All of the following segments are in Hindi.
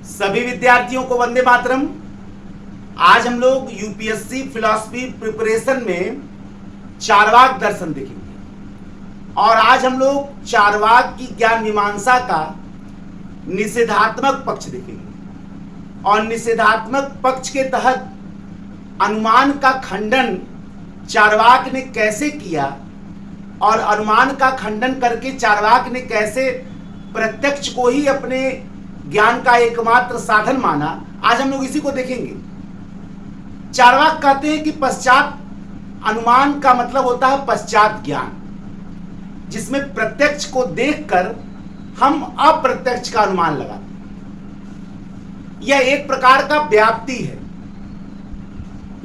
सभी विद्यार्थियों को वंदे मातरम। आज हम लोग यूपीएससी फिलॉसफी प्रिपरेशन में चारवाक दर्शन देखेंगे और आज हम लोग चारवाक की ज्ञान मीमांसा का निषेधात्मक पक्ष देखेंगे और निषेधात्मक पक्ष के तहत अनुमान का खंडन चारवाक ने कैसे किया और अनुमान का खंडन करके चारवाक ने कैसे प्रत्यक्ष को ही अपने ज्ञान का एकमात्र साधन माना, आज हम लोग इसी को देखेंगे। चारवाक कहते हैं कि पश्चात अनुमान का मतलब होता है पश्चात ज्ञान, जिसमें प्रत्यक्ष को देखकर हम अप्रत्यक्ष का अनुमान लगाते हैं। यह एक प्रकार का व्याप्ति है,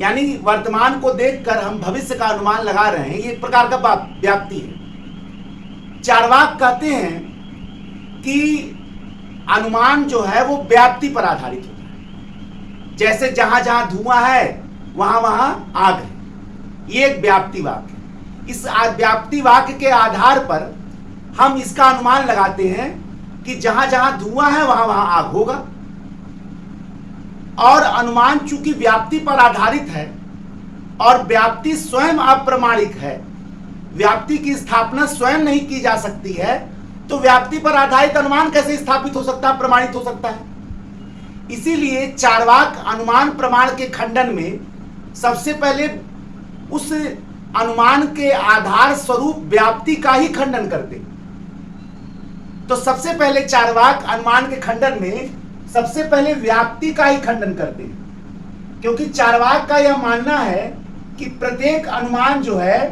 यानी वर्तमान को देखकर हम भविष्य का अनुमान लगा रहे हैं, ये एक प्रकार का व्याप्ति है। चारवाक कहते हैं कि अनुमान जो है वो व्याप्ति पर आधारित होता है। जैसे जहां जहां धुआं है वहां वहां आग है, ये एक व्याप्ति वाक्य है। इस व्याप्ति वाक्य के आधार पर हम इसका अनुमान लगाते हैं कि जहां जहां धुआं है वहां वहां आग होगा। और अनुमान चूंकि व्याप्ति पर आधारित है और व्याप्ति स्वयं अप्रमाणिक है, व्याप्ति की स्थापना स्वयं नहीं की जा सकती है, तो व्याप्ति पर आधारित अनुमान कैसे स्थापित हो सकता है, प्रमाणित हो सकता है। इसीलिए चारवाक अनुमान प्रमाण के खंडन में सबसे पहले उस अनुमान के आधार स्वरूप व्याप्ति का ही खंडन करते। तो सबसे पहले चारवाक अनुमान के खंडन में सबसे पहले व्याप्ति का ही खंडन करते हैं, क्योंकि चारवाक का यह मानना है कि प्रत्येक अनुमान जो है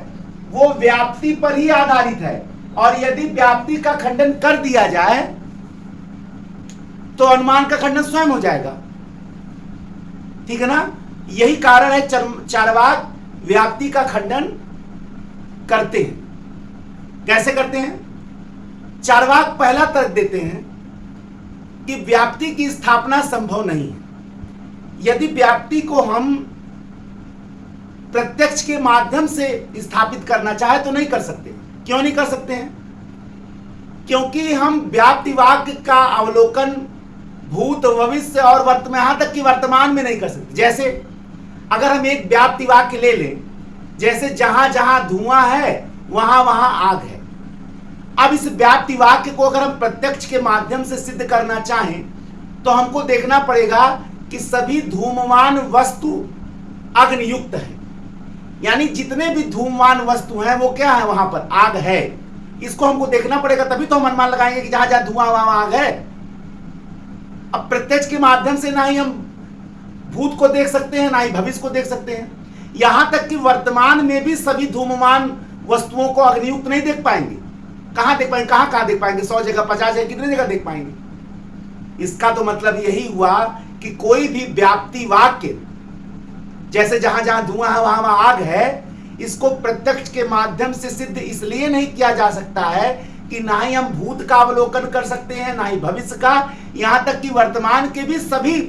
वो व्याप्ति पर ही आधारित है और यदि व्याप्ति का खंडन कर दिया जाए तो अनुमान का खंडन स्वयं हो जाएगा। ठीक है ना? यही कारण है चारवाक व्याप्ति का खंडन करते हैं। कैसे करते हैं? चारवाक पहला तर्क देते हैं कि व्याप्ति की स्थापना संभव नहीं है। यदि व्याप्ति को हम प्रत्यक्ष के माध्यम से स्थापित करना चाहे तो नहीं कर सकते। क्यों नहीं कर सकते हैं? क्योंकि हम व्याप्ति वाक्य का अवलोकन भूत, भविष्य और वर्तमान, यहां तक कि वर्तमान में नहीं कर सकते। जैसे अगर हम एक व्याप्ति वाक्य ले लें, जैसे जहां जहां धुआं है वहां वहां आग है। अब इस व्याप्ति वाक्य को अगर हम प्रत्यक्ष के माध्यम से सिद्ध करना चाहें तो हमको देखना पड़ेगा कि सभी धूमवान वस्तु अग्नियुक्त है, यानी जितने भी धूमवान वस्तु हैं वो क्या है, वहां पर आग है। इसको हमको देखना पड़ेगा, तभी तो हम अनुमान लगाएंगे कि जहां जहां धुआं वहां आग है। अब प्रत्यक्ष के माध्यम से ना ही हम भूत को देख सकते हैं ना ही भविष्य को देख सकते हैं, यहां तक कि वर्तमान में भी सभी धूमवान वस्तुओं को अग्नियुक्त नहीं देख पाएंगे। कहां देख पाएंगे? कहां कहां देख पाएंगे? 100 जगह, 50 जगह, कितनी जगह देख पाएंगे? इसका तो मतलब यही हुआ कि कोई भी व्याप्ति वाक्य, जैसे जहां जहां धुआं है वहां वहां आग है, इसको प्रत्यक्ष के माध्यम से सिद्ध इसलिए नहीं किया जा सकता है कि ना ही हम भूत का अवलोकन कर सकते हैं ना ही भविष्य का, यहां तक कि वर्तमान के भी सभी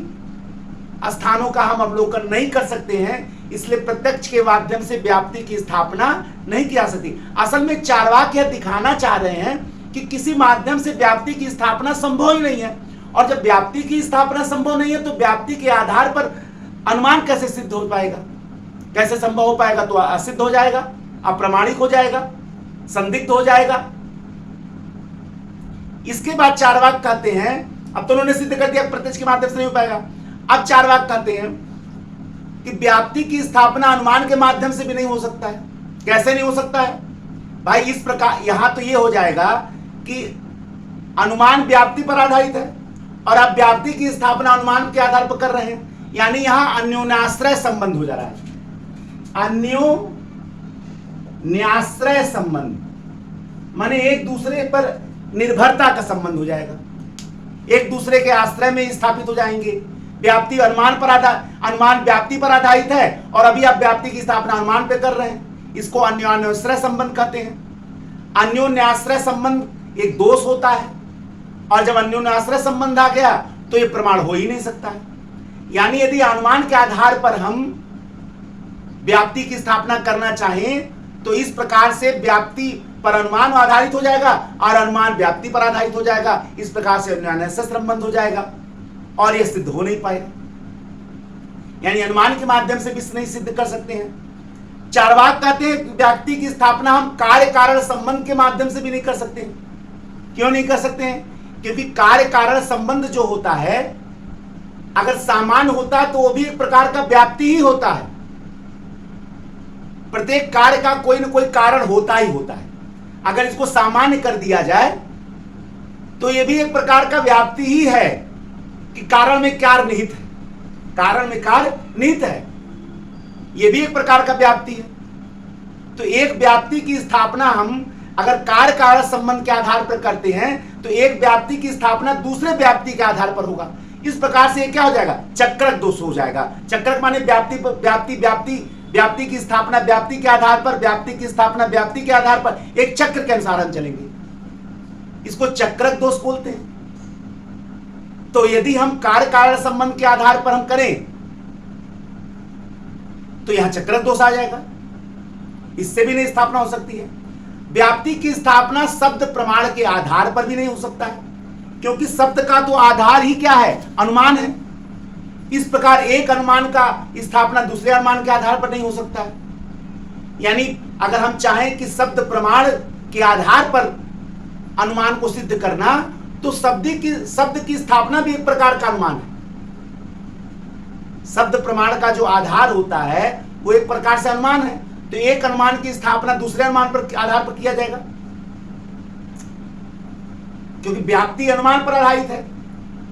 स्थानों का हम अवलोकन नहीं कर सकते हैं। इसलिए प्रत्यक्ष के माध्यम से व्याप्ति की स्थापना नहीं की जा सकती। असल में चारवाक यह दिखाना चाह रहे हैं कि किसी माध्यम से व्याप्ति की स्थापना संभव ही नहीं है, और जब व्याप्ति की स्थापना संभव नहीं है तो व्याप्ति के आधार पर अनुमान कैसे सिद्ध हो पाएगा, कैसे संभव हो पाएगा? तो असिद्ध हो जाएगा, अप्रमाणिक हो जाएगा, संदिग्ध हो जाएगा। इसके बाद चारवाक कहते हैं, अब तो उन्होंने सिद्ध कर दिया प्रत्यक्ष के माध्यम से नहीं हो पाएगा। अब चारवाक कहते हैं कि व्याप्ति की स्थापना अनुमान के माध्यम से भी नहीं हो सकता है। कैसे नहीं हो सकता है भाई? इस प्रकार यहां तो ये हो जाएगा कि अनुमान व्याप्ति पर आधारित है और आप व्याप्ति की स्थापना अनुमान के आधार पर कर रहे हैं, यानी यहां अन्योन्याश्रय संबंध हो जा रहा है। अन्योन्याश्रय संबंध माने एक दूसरे पर निर्भरता का संबंध हो जाएगा, एक दूसरे के आश्रय में स्थापित हो जाएंगे। व्याप्ति अनुमान व्याप्ति पर आधारित है और अभी आप व्याप्ति की स्थापना अनुमान पे कर रहे हैं, इसको अन्योन्याश्रय संबंध कहते हैं। अन्योन्याश्रय संबंध एक दोष होता है, और जब अन्योन्याश्रय संबंध आ गया तो ये प्रमाण हो ही नहीं सकता है। यानी यदि अनुमान के आधार पर हम व्याप्ति की स्थापना करना चाहें तो इस प्रकार से व्याप्ति पर अनुमान आधारित हो जाएगा और अनुमान व्याप्ति पर आधारित हो जाएगा। इस प्रकार से अन्योन्याश्रय संबंध हो जाएगा। और यह सिद्ध हो नहीं पाएगा, यानी अनुमान के माध्यम से भी नहीं सिद्ध कर सकते हैं। चार्वाक कहते हैं व्यक्ति की स्थापना हम कार्य कारण संबंध के माध्यम से भी नहीं कर सकते हैं। क्यों नहीं कर सकते हैं? क्योंकि कार्य कारण संबंध जो होता है, अगर सामान्य होता है तो वो भी एक प्रकार का व्याप्ति ही होता है। प्रत्येक कार्य का कोई ना कोई कारण होता ही होता है। अगर इसको सामान्य कर दिया जाए तो यह भी एक प्रकार का व्याप्ति ही है कि कारण में कार्य निहित है, कारण में कार्य निहित है, यह भी एक प्रकार का व्याप्ति है। तो एक व्याप्ति की स्थापना हम अगर कार्य कारण संबंध के आधार पर करते हैं तो एक व्याप्ति की स्थापना दूसरे व्याप्ति के आधार पर होगा। इस प्रकार से क्या हो जाएगा? चक्रक दोष हो जाएगा। चक्रक माने व्याप्ति व्याप्ति व्याप्ति व्याप्ति की स्थापना व्याप्ति के आधार पर, व्याप्ति की स्थापना व्याप्ति के आधार पर, एक चक्र के अनुसार हम चलेंगे, इसको चक्रक दोष बोलते हैं। तो यदि हम कार्य कारण संबंध के आधार पर हम करें तो यहां चक्रक दोष आ जाएगा, इससे भी नहीं स्थापना हो सकती है। व्याप्ति की स्थापना शब्द प्रमाण के आधार पर भी नहीं हो सकता है, क्योंकि शब्द का तो आधार ही क्या है? अनुमान है। इस प्रकार एक अनुमान का स्थापना दूसरे अनुमान के आधार पर नहीं हो सकता है। यानी अगर हम चाहें कि शब्द प्रमाण के आधार पर अनुमान को सिद्ध करना, तो शब्द की स्थापना भी एक प्रकार का अनुमान है। शब्द प्रमाण का जो आधार होता है वो एक प्रकार से अनुमान है। तो एक अनुमान की स्थापना दूसरे अनुमान पर आधार पर किया जाएगा, क्योंकि व्याप्ति अनुमान पर आधारित है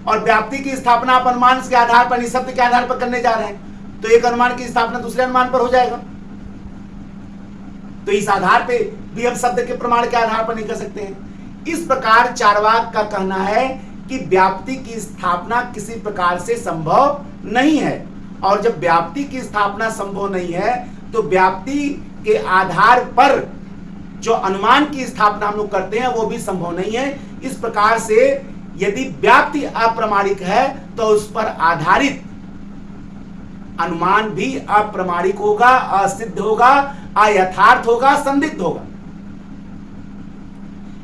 और व्याप्ति की स्थापना आप अनुमान के आधार पर, शब्द के आधार पर करने जा रहे हैं, तो एक अनुमान की स्थापना दूसरे अनुमान पर हो जाएगा। तो इस आधार पे भी हम शब्द के प्रमाण के आधार पर नहीं कर सकते हैं। इस प्रकार चार्वाक का कहना है कि व्याप्ति की स्थापना किसी प्रकार से संभव नहीं है, और जब व्याप्ति की स्थापना संभव नहीं है तो व्याप्ति के आधार पर जो अनुमान की स्थापना हम लोग करते हैं वो भी संभव नहीं है। इस प्रकार से यदि व्याप्ति अप्रामाणिक है तो उस पर आधारित अनुमान भी अप्रामाणिक होगा, असिद्ध होगा, अयथार्थ होगा, संदिग्ध होगा।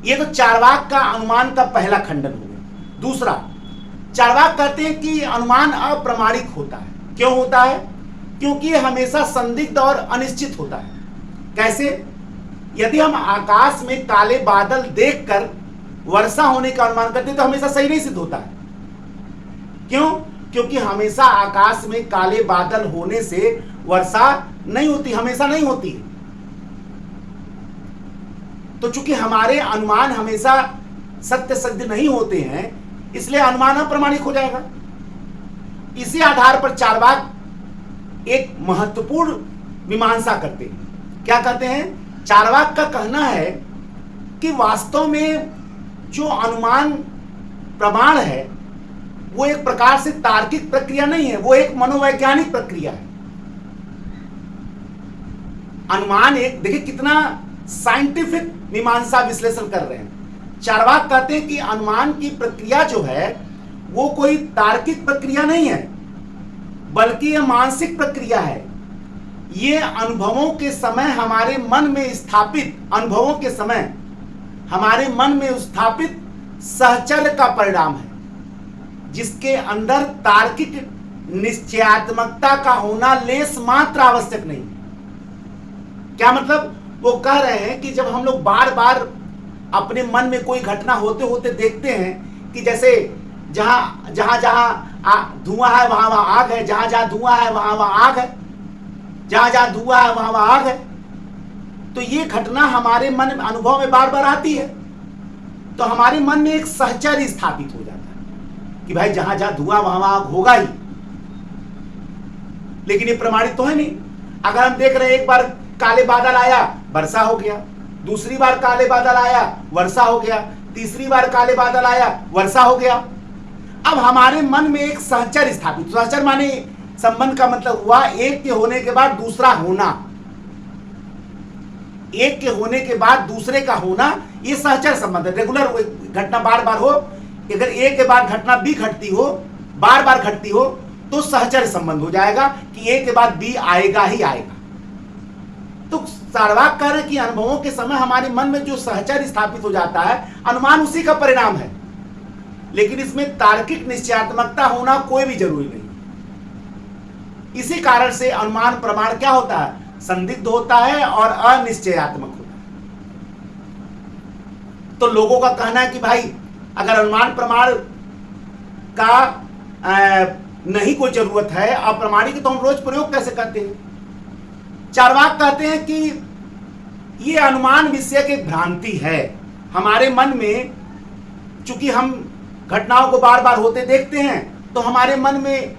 यह तो चार्वाक का अनुमान का पहला खंडन हो गया। दूसरा, चार्वाक कहते हैं कि अनुमान अप्रामाणिक होता है। क्यों होता है? क्योंकि यह हमेशा संदिग्ध और अनिश्चित होता है। कैसे? यदि हम आकाश में काले बादल देखकर वर्षा होने का अनुमान करते हैं तो हमेशा सही नहीं सिद्ध होता है। क्यों? क्योंकि हमेशा आकाश में काले बादल होने से वर्षा नहीं होती, हमेशा नहीं होती है। तो चूंकि हमारे अनुमान हमेशा सत्य सिद्ध नहीं होते हैं, इसलिए अनुमान अप्रामाणिक हो जाएगा। इसी आधार पर चार्वाक एक महत्वपूर्ण मीमांसा करते हैं। क्या कहते हैं? चार्वाक का कहना है कि वास्तव में जो अनुमान प्रमाण है वो एक प्रकार से तार्किक प्रक्रिया नहीं है, वो एक मनोवैज्ञानिक प्रक्रिया है। अनुमान एक, देखिए कितना साइंटिफिक मीमांसा विश्लेषण कर रहे हैं। चार्वाक कहते हैं कि अनुमान की प्रक्रिया जो है वो कोई तार्किक प्रक्रिया नहीं है, बल्कि यह मानसिक प्रक्रिया है। ये अनुभवों के समय हमारे मन में स्थापित, अनुभवों के समय हमारे मन में स्थापित सहचर्य का परिणाम है, जिसके अंदर तार्किक निश्चयात्मकता का होना लेस मात्र आवश्यक नहीं। क्या मतलब? वो कह रहे हैं कि जब हम लोग बार बार अपने मन में कोई घटना होते होते देखते हैं कि जैसे जहां जहां धुआं है वहां वहां आग है, जहां जहां धुआं है वहां वहां आग है, जहां जहां धुआं है वहां वहां आग है, तो ये घटना हमारे मन में, अनुभव में बार बार आती है। तो हमारे मन में एक सहचर्य स्थापित हो जाता है कि भाई जहां जहां धुआं वहां वहां आग होगा ही। लेकिन ये प्रमाणित तो है नहीं। अगर हम देख रहे हैं एक बार काले बादल आया, वर्षा हो गया, दूसरी बार काले बादल आया, वर्षा हो गया, तीसरी बार काले बादल आया, वर्षा हो गया। अब हमारे मन में एक सहचर्य स्थापित, सहचर्य माने संबंध का मतलब हुआ एक के होने के बाद दूसरा होना, एक के होने के बाद दूसरे का होना, ये सहचर्य संबंध है। रेगुलर घटना बार बार हो, अगर एक के बाद घटना बी घटती हो, बार बार घटती हो, तो सहचर्य संबंध हो जाएगा कि एक के बाद बी आएगा ही आएगा। तो चार्वाक कह रहे कि अनुभवों के समय हमारे मन में जो सहचर्य स्थापित हो जाता है, अनुमान उसी का परिणाम है। लेकिन इसमें तार्किक निश्चयात्मकता होना कोई भी जरूरी नहीं। इसी कारण से अनुमान प्रमाण क्या होता है? संदिग्ध होता है और अनिश्चयात्मक होता है। तो लोगों का कहना है कि भाई अगर अनुमान प्रमाण का नहीं कोई जरूरत है, अप्रमाणिक, तो हम रोज प्रयोग कैसे करते हैं? चार्वाक कहते हैं कि ये अनुमान विषय की भ्रांति है। हमारे मन में चूंकि हम घटनाओं को बार बार होते देखते हैं, तो हमारे मन में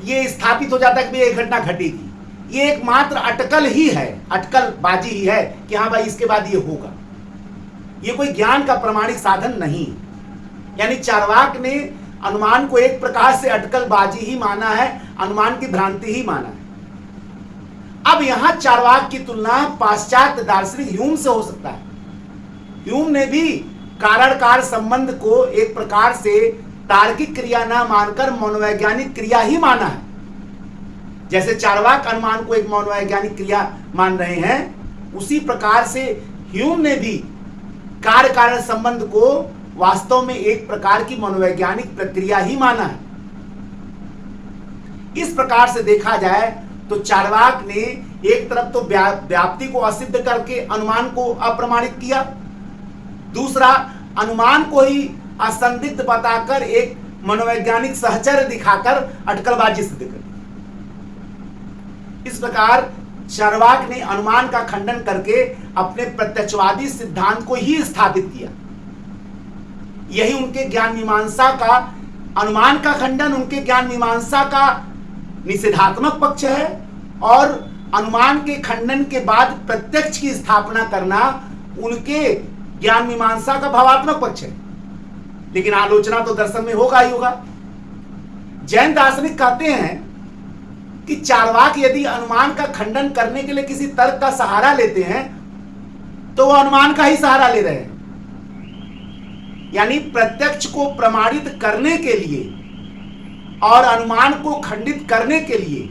ये स्थापित हो जाता है कि ये घटना घटेगी। ये एकमात्र अटकल ही है, अटकलबाजी ही है कि हाँ भाई इसके बाद ये होगा। ये कोई ज्ञान का प्रमाणिक साधन नहीं। यानी चार्वाक ने अनुमान को एक प्रकार से अटकलबाजी ही माना है, अनुमान की भ्रांति ही माना है। अब यहां चार्वाक की तुलना पाश्चात्य दार्शनिक ह्यूम से हो सकता है। ह्यूम ने भी कारण कार्य संबंध को एक प्रकार से तार्किक क्रिया न मानकर मनोवैज्ञानिक क्रिया ही माना है। जैसे चार्वाक अनुमान को एक मनोवैज्ञानिक क्रिया मान रहे हैं, उसी प्रकार से ह्यूम ने भी कार्य कारण संबंध को वास्तव में एक प्रकार की मनोवैज्ञानिक प्रक्रिया ही माना है। इस प्रकार से देखा जाए तो चार्वाक ने एक तरफ तो व्याप्ति को असिद्ध करके अनुमान को अप्रमाणित किया, दूसरा अनुमान को ही असंदिग्ध बताकर एक मनोवैज्ञानिक सहचर्य दिखाकर अटकलबाजी सिद्ध कर दी। इस प्रकार चार्वाक ने अनुमान का खंडन करके अपने प्रत्यक्षवादी सिद्धांत को ही स्थापित किया। यही उनके ज्ञान मीमांसा का, अनुमान का खंडन उनके ज्ञान मीमांसा का निषेधात्मक पक्ष है, और अनुमान के खंडन के बाद प्रत्यक्ष की स्थापना करना उनके ज्ञान मीमांसा का भावात्मक पक्ष है। लेकिन आलोचना तो दर्शन में होगा ही होगा। जैन दार्शनिक कहते हैं कि चार्वाक यदि अनुमान का खंडन करने के लिए किसी तर्क का सहारा लेते हैं, तो वो अनुमान का ही सहारा ले रहे हैं। यानी प्रत्यक्ष को प्रमाणित करने के लिए और अनुमान को खंडित करने के लिए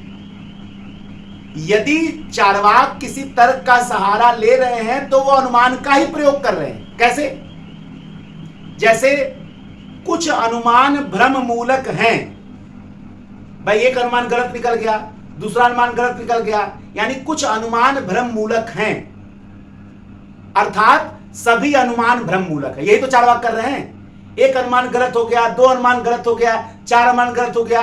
यदि चार्वाक किसी तर्क का सहारा ले रहे हैं, तो वो अनुमान का ही प्रयोग कर रहे हैं। कैसे? जैसे कुछ अनुमान भ्रम मूलक हैं। भाई एक अनुमान गलत निकल गया, दूसरा अनुमान गलत निकल गया, यानी कुछ अनुमान भ्रम मूलक हैं, अर्थात सभी अनुमान भ्रम मूलक है। यही तो चार्वाक कर रहे हैं। एक अनुमान गलत हो गया, दो अनुमान गलत हो गया, चार अनुमान गलत हो गया,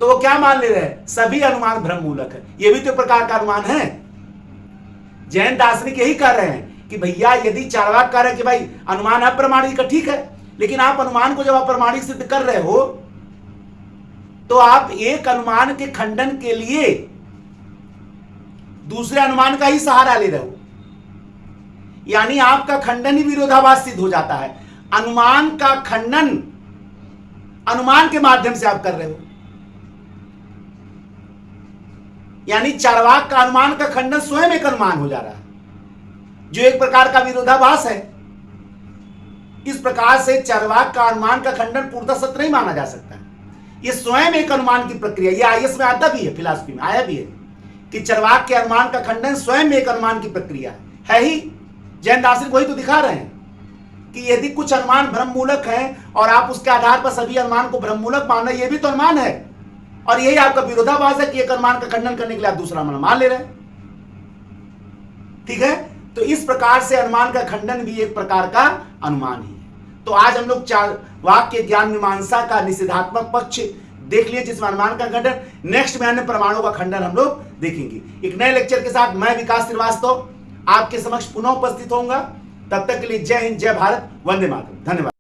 तो वो क्या मान ले रहे हैं? सभी अनुमान भ्रम मूलक है। ये भी तो प्रकार का अनुमान है। जैन दार्शनिक यही कह रहे हैं कि भैया यदि चार्वाक कह रहे हैं कि भाई अनुमान अप्रमाणिक है, ठीक है, लेकिन आप अनुमान को जब अप्रमाणिक सिद्ध कर रहे हो, तो आप एक अनुमान के खंडन के लिए दूसरे अनुमान का ही सहारा ले रहे हो। यानी आपका खंडन ही विरोधाभास सिद्ध हो जाता है। अनुमान का खंडन अनुमान के माध्यम से आप कर रहे हो। यानी चार्वाक का अनुमान का खंडन स्वयं एक अनुमान हो जा रहा है, जो एक प्रकार का विरोधाभास है। इस प्रकार से चार्वाक का अनुमान का खंडन पूर्णतः सत्य नहीं माना जा सकता। यह स्वयं एक अनुमान की प्रक्रिया, यह आईएस में आता भी है, फिलॉसफी में आया भी है कि चार्वाक के अनुमान का खंडन स्वयं एक अनुमान की प्रक्रिया है ही। जैन दार्शनिक वही तो दिखा रहे हैं कि यदि कुछ अनुमान भ्रम मूलक हैं और आप उसके आधार पर सभी अनुमान को भ्रम मूलक मान रहे, ये भी तो अनुमान है। और यही आपका विरोधाभास है कि एक अनुमान का खंडन करने के लिए आप दूसरा अनुमान मान ले रहे हैं। ठीक है, तो इस प्रकार से अनुमान का खंडन भी एक प्रकार का अनुमान ही है। तो आज हम लोग चार्वाक के ज्ञान मीमांसा का निषेधात्मक पक्ष देख लिए, जिसमें अनुमान का खंडन। नेक्स्ट में अन्य प्रमाणों का खंडन हम लोग देखेंगे। एक नए लेक्चर के साथ मैं विकास श्रीवास्तव आपके समक्ष पुनः उपस्थित होऊंगा। तब तक के लिए जय हिंद, जय भारत, वंदे मातरम। धन्यवाद।